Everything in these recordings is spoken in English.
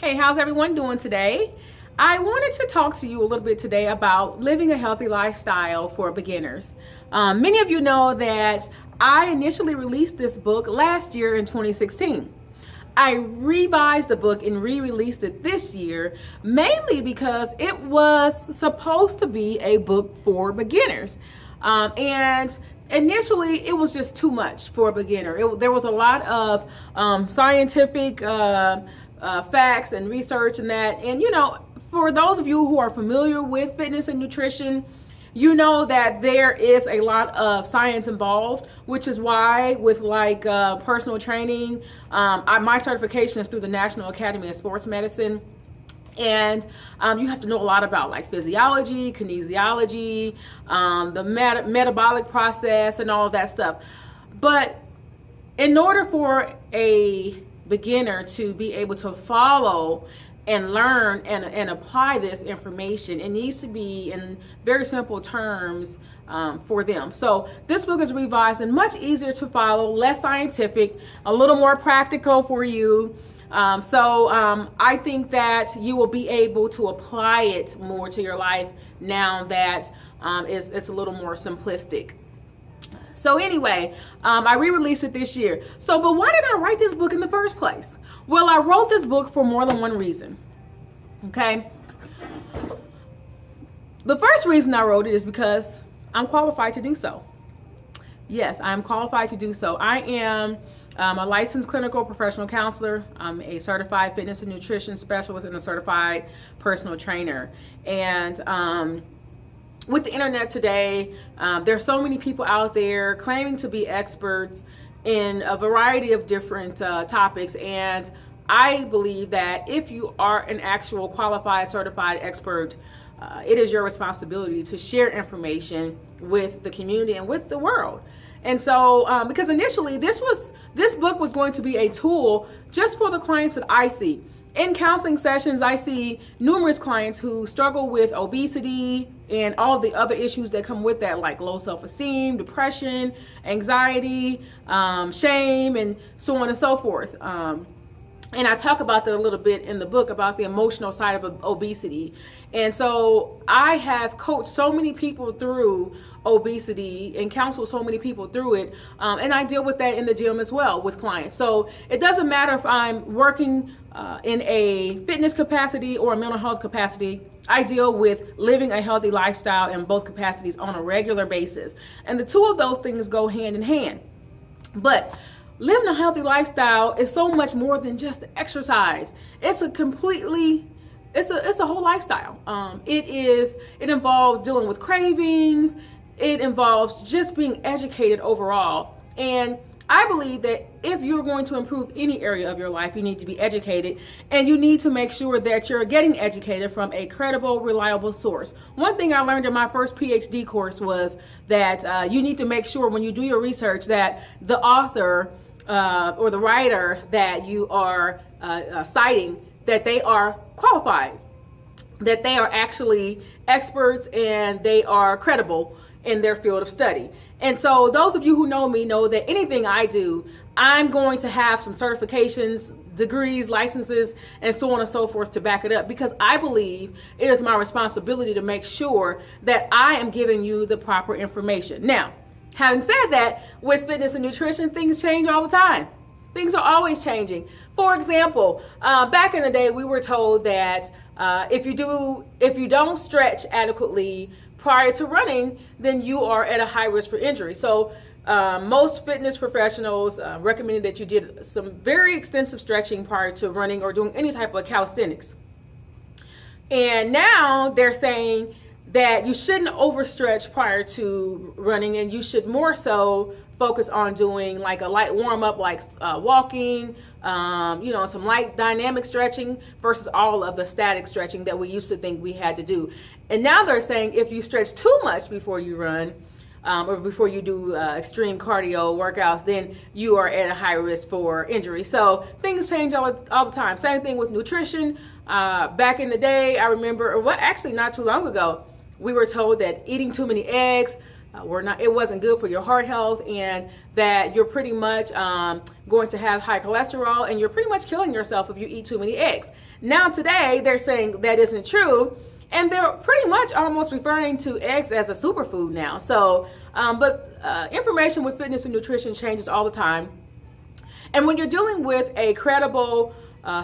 Hey, how's everyone doing today? I wanted to talk to you a little bit today about living a healthy lifestyle for beginners. Many of you know that I initially released this book last year in 2016. I revised the book and re-released it this year, mainly because it was supposed to be a book for beginners. And initially it was just too much for a beginner. There was a lot of scientific facts and research and that. And for those of you who are familiar with fitness and nutrition, you know that there is a lot of science involved, which is why with personal training, my certification is through the National Academy of Sports Medicine. And you have to know a lot about physiology, kinesiology, the metabolic process and all of that stuff. But in order for a beginner to be able to follow and learn and apply this information, it needs to be in very simple terms for them. So this book is revised and much easier to follow, less scientific, a little more practical for you. I think that you will be able to apply it more to your life now that it's a little more simplistic. So anyway, I re-released it this year. But why did I write this book in the first place? Well, I wrote this book for more than one reason. Okay. The first reason I wrote it is because I'm qualified to do so. Yes, I'm qualified to do so. I am a licensed clinical professional counselor. I'm a certified fitness and nutrition specialist and a certified personal trainer. And with the internet today, there's so many people out there claiming to be experts in a variety of different topics. And I believe that if you are an actual qualified, certified expert, it is your responsibility to share information with the community and with the world. And so, because initially this book was going to be a tool just for the clients that I see. In counseling sessions, I see numerous clients who struggle with obesity and all the other issues that come with that, like low self-esteem, depression, anxiety, shame, and so on and so forth. And I talk about that a little bit in the book about the emotional side of obesity. And so I have coached so many people through obesity and counseled so many people through it. And I deal with that in the gym as well with clients. So it doesn't matter if I'm working in a fitness capacity or a mental health capacity. I deal with living a healthy lifestyle in both capacities on a regular basis. And the two of those things go hand in hand. But living a healthy lifestyle is so much more than just exercise. It's a whole lifestyle. It involves dealing with cravings. It involves just being educated overall. And I believe that if you're going to improve any area of your life, you need to be educated, and you need to make sure that you're getting educated from a credible, reliable source. One thing I learned in my first PhD course was that you need to make sure when you do your research that the author or the writer that you are citing, that they are qualified, that they are actually experts and they are credible in their field of study. And so those of you who know me know that anything I do, I'm going to have some certifications, degrees, licenses, and so on and so forth to back it up, because I believe it is my responsibility to make sure that I am giving you the proper information. Now, having said that, with fitness and nutrition, things change all the time. Things are always changing. For example, back in the day, we were told that if you don't stretch adequately prior to running, then you are at a high risk for injury. So most fitness professionals recommended that you did some very extensive stretching prior to running or doing any type of calisthenics. And now they're saying that you shouldn't overstretch prior to running, and you should more so focus on doing like a light warm-up, like walking, some light dynamic stretching versus all of the static stretching that we used to think we had to do. And now they're saying if you stretch too much before you run or before you do extreme cardio workouts, then you are at a high risk for injury. So things change all the time. Same thing with nutrition. Back in the day, I remember, actually not too long ago, we were told that eating too many eggs, it wasn't good for your heart health, and that you're pretty much going to have high cholesterol, and you're pretty much killing yourself if you eat too many eggs. Now today they're saying that isn't true, and they're pretty much almost referring to eggs as a superfood now. So, information with fitness and nutrition changes all the time. And when you're dealing with a credible,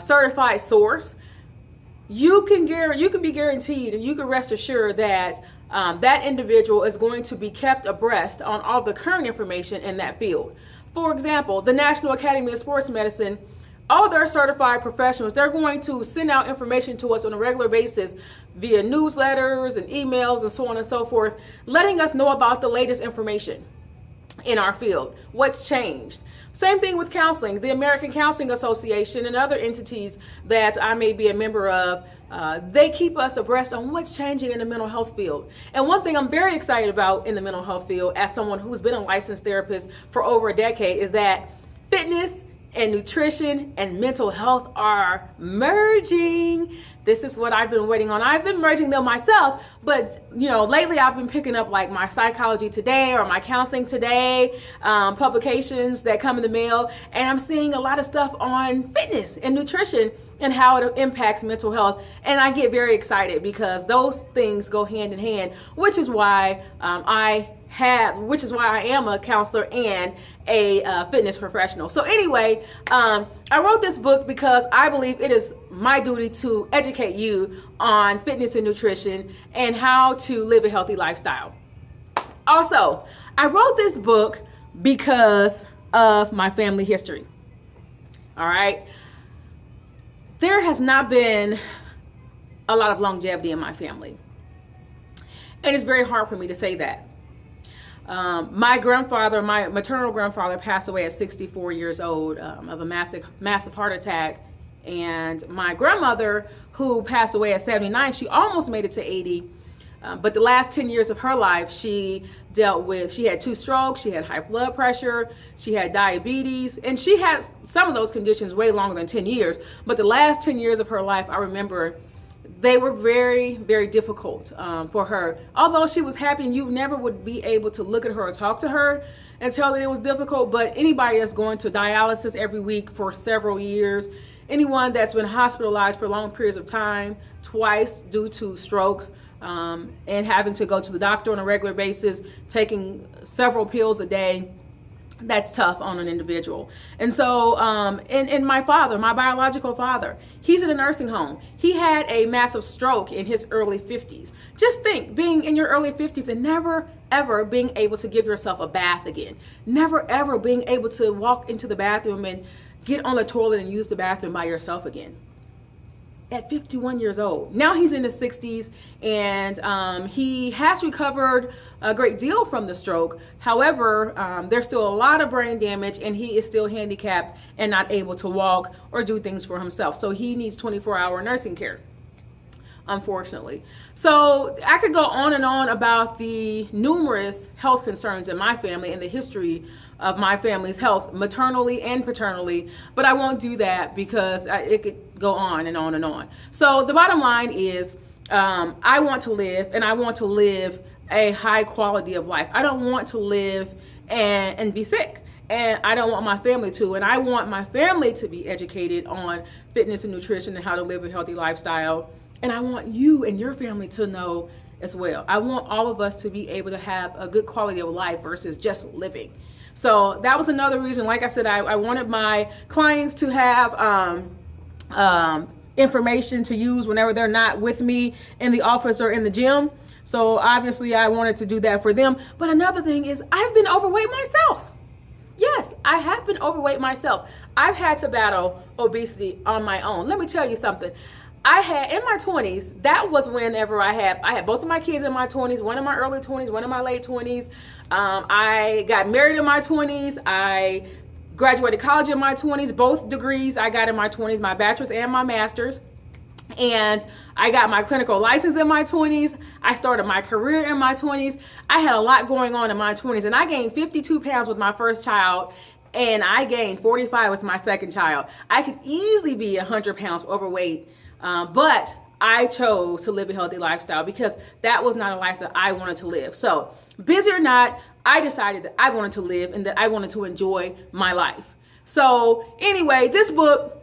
certified source, you can be guaranteed, and you can rest assured that that individual is going to be kept abreast on all the current information in that field. For example, the National Academy of Sports Medicine, all their certified professionals, they're going to send out information to us on a regular basis via newsletters and emails and so on and so forth, letting us know about the latest information in our field, what's changed. Same thing with counseling. The American Counseling Association and other entities that I may be a member of, they keep us abreast on what's changing in the mental health field. And one thing I'm very excited about in the mental health field, as someone who's been a licensed therapist for over a decade, is that fitness and nutrition and mental health are merging. This is what I've been waiting on. I've been merging them myself, but lately I've been picking up like my Psychology Today or my Counseling Today publications that come in the mail, and I'm seeing a lot of stuff on fitness and nutrition and how it impacts mental health, and I get very excited because those things go hand in hand, which is why I am a counselor and a fitness professional. So anyway, I wrote this book because I believe it is my duty to educate you on fitness and nutrition and how to live a healthy lifestyle. Also, I wrote this book because of my family history. All right. There has not been a lot of longevity in my family. And it's very hard for me to say that. My maternal grandfather passed away at 64 years old of a massive heart attack. And my grandmother, who passed away at 79, she almost made it to 80. But the last 10 years of her life, she had 2 strokes, she had high blood pressure, she had diabetes, and she had some of those conditions way longer than 10 years. But the last 10 years of her life, I remember they were very, very difficult for her. Although she was happy, and you never would be able to look at her or talk to her and tell that it was difficult. But anybody that's going to dialysis every week for several years, anyone that's been hospitalized for long periods of time, twice due to strokes, and having to go to the doctor on a regular basis, taking several pills a day, that's tough on an individual. And so, and my father, my biological father, he's in a nursing home. He had a massive stroke in his early 50s. Just think, being in your early 50s and never, ever being able to give yourself a bath again. Never, ever being able to walk into the bathroom and get on the toilet and use the bathroom by yourself again. At 51 years old. Now he's in his 60s, and he has recovered a great deal from the stroke. However, there's still a lot of brain damage, and he is still handicapped and not able to walk or do things for himself. So he needs 24-hour nursing care, unfortunately. So I could go on and on about the numerous health concerns in my family and the history of my family's health, maternally and paternally, but I won't do that because it could go on and on and on. So the bottom line is, I want to live, and I want to live a high quality of life. I don't want to live and be sick, and I don't want my family to, and I want my family to be educated on fitness and nutrition and how to live a healthy lifestyle, and I want you and your family to know as well. I want all of us to be able to have a good quality of life versus just living. So that was another reason. Like I said, I wanted my clients to have information to use whenever they're not with me in the office or in the gym. So obviously I wanted to do that for them. But another thing is, I've been overweight myself. Yes, I have been overweight myself. I've had to battle obesity on my own. Let me tell you something. I had, in my 20s, that was whenever I had both of my kids in my 20s, one in my early 20s, one in my late 20s. I got married in my 20s. I graduated college in my 20s. Both degrees I got in my 20s, my bachelor's and my master's. And I got my clinical license in my 20s. I started my career in my 20s. I had a lot going on in my 20s, and I gained 52 pounds with my first child, and I gained 45 with my second child. I could easily be 100 pounds overweight. But I chose to live a healthy lifestyle because that was not a life that I wanted to live. So busy or not, I decided that I wanted to live and that I wanted to enjoy my life. So anyway, this book,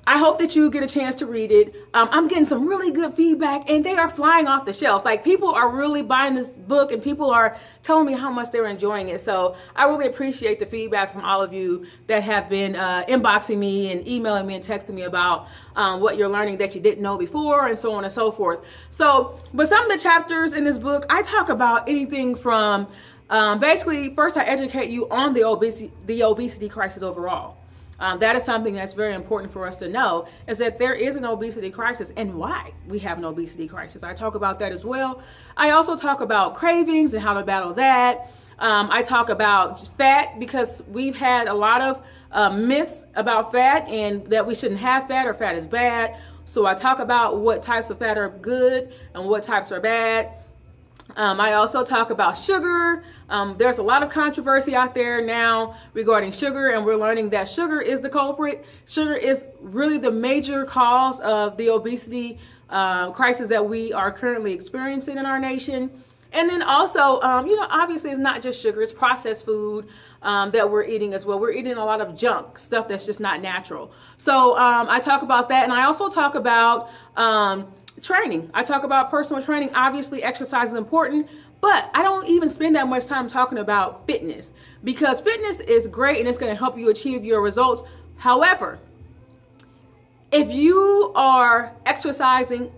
I hope that you get a chance to read it. I'm getting some really good feedback and they are flying off the shelves. Like, people are really buying this book and people are telling me how much they're enjoying it. So I really appreciate the feedback from all of you that have been inboxing me and emailing me and texting me about what you're learning that you didn't know before, and so on and so forth. So, but some of the chapters in this book, I talk about anything from basically, first I educate you on the obesity crisis overall. That is something that's very important for us to know, is that there is an obesity crisis and why we have an obesity crisis. I talk about that as well. I also talk about cravings and how to battle that. I talk about fat, because we've had a lot of myths about fat and that we shouldn't have fat or fat is bad. So I talk about what types of fat are good and what types are bad. I also talk about sugar. There's a lot of controversy out there now regarding sugar, and we're learning that sugar is the culprit. Sugar is really the major cause of the obesity crisis that we are currently experiencing in our nation. And then also, obviously it's not just sugar, it's processed food that we're eating as well. We're eating a lot of junk, stuff that's just not natural. So I talk about that, and I also talk about training. I talk about personal training. Obviously, exercise is important, but I don't even spend that much time talking about fitness, because fitness is great and it's going to help you achieve your results. However, if you are exercising,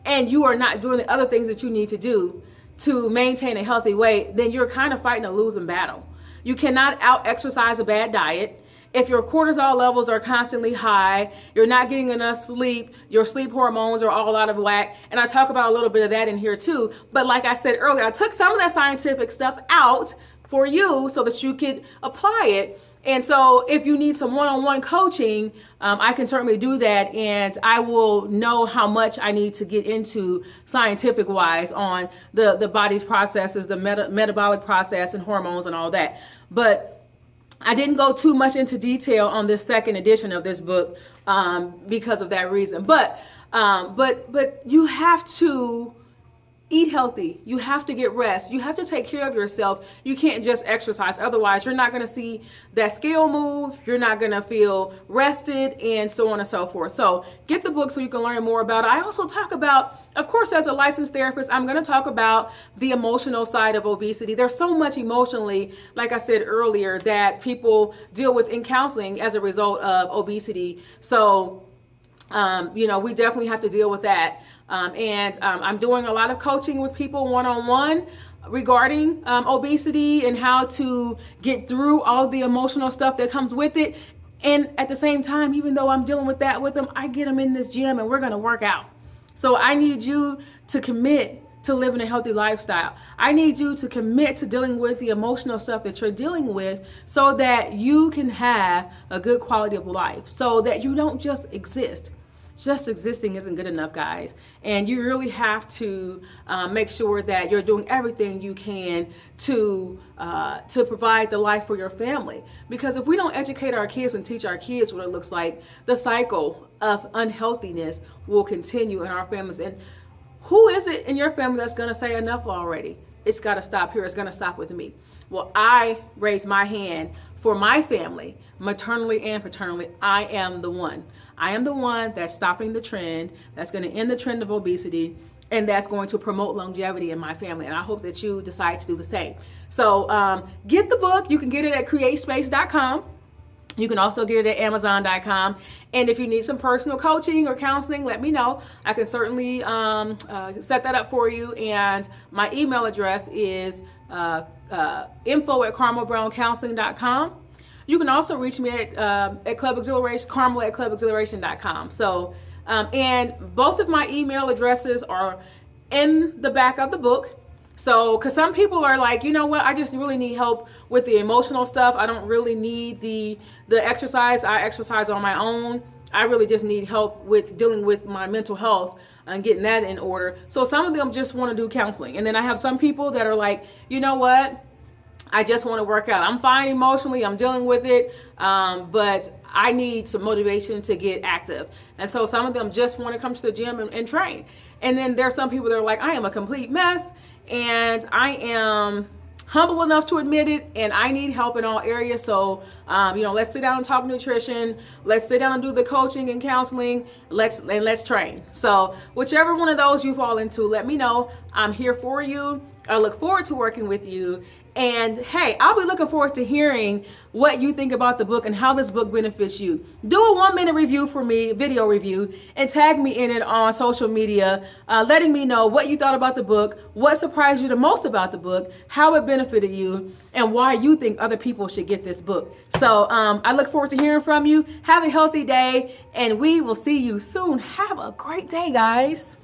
and you are not doing the other things that you need to do to maintain a healthy weight, then you're kind of fighting a losing battle. You cannot out-exercise a bad diet. If your cortisol levels are constantly high, you're not getting enough sleep, your sleep hormones are all out of whack. And I talk about a little bit of that in here too. But like I said earlier, I took some of that scientific stuff out for you so that you could apply it. And so if you need some one-on-one coaching, I can certainly do that. And I will know how much I need to get into scientific wise on the body's processes, the metabolic process and hormones and all that. But I didn't go too much into detail on this second edition of this book because of that reason. But you have to eat healthy. You have to get rest. You have to take care of yourself. You can't just exercise. Otherwise, you're not going to see that scale move. You're not going to feel rested, and so on and so forth. So get the book so you can learn more about it. I also talk about, of course, as a licensed therapist, I'm going to talk about the emotional side of obesity. There's so much emotionally, like I said earlier, that people deal with in counseling as a result of obesity. So, we definitely have to deal with that. I'm doing a lot of coaching with people one-on-one regarding obesity and how to get through all the emotional stuff that comes with it. And at the same time, even though I'm dealing with that with them, I get them in this gym and we're going to work out. So I need you to commit to living a healthy lifestyle. I need you to commit to dealing with the emotional stuff that you're dealing with so that you can have a good quality of life, so that you don't just exist. Just existing isn't good enough, guys. And you really have to make sure that you're doing everything you can to provide the life for your family. Because if we don't educate our kids and teach our kids what it looks like, the cycle of unhealthiness will continue in our families. And who is it in your family that's going to say enough already? It's got to stop here. It's going to stop with me. Well, I raise my hand for my family, maternally and paternally. I am the one. I am the one that's stopping the trend, that's going to end the trend of obesity, and that's going to promote longevity in my family. And I hope that you decide to do the same. So get the book. You can get it at createspace.com. You can also get it at amazon.com. And if you need some personal coaching or counseling, let me know. I can certainly set that up for you. And my email address is info@carmelbrowncounseling.com. You can also reach me at Club Exhilaration, Carmel@clubexhilaration.com. So, and both of my email addresses are in the back of the book. So, because some people are like, you know what, I just really need help with the emotional stuff. I don't really need the exercise. I exercise on my own. I really just need help with dealing with my mental health and getting that in order. So some of them just want to do counseling. And then I have some people that are like, you know what, I just want to work out. I'm fine emotionally. I'm dealing with it. But I need some motivation to get active. And so some of them just want to come to the gym and train. And then there are some people that are like, I am a complete mess and I am humble enough to admit it, and I need help in all areas. So, let's sit down and talk nutrition. Let's sit down and do the coaching and counseling. Let's train. So, whichever one of those you fall into, let me know. I'm here for you. I look forward to working with you. And hey, I'll be looking forward to hearing what you think about the book and how this book benefits you. Do a 1-minute review for me, video review, and tag me in it on social media, letting me know what you thought about the book, what surprised you the most about the book, how it benefited you, and why you think other people should get this book. So I look forward to hearing from you. Have a healthy day, and we will see you soon. Have a great day, guys.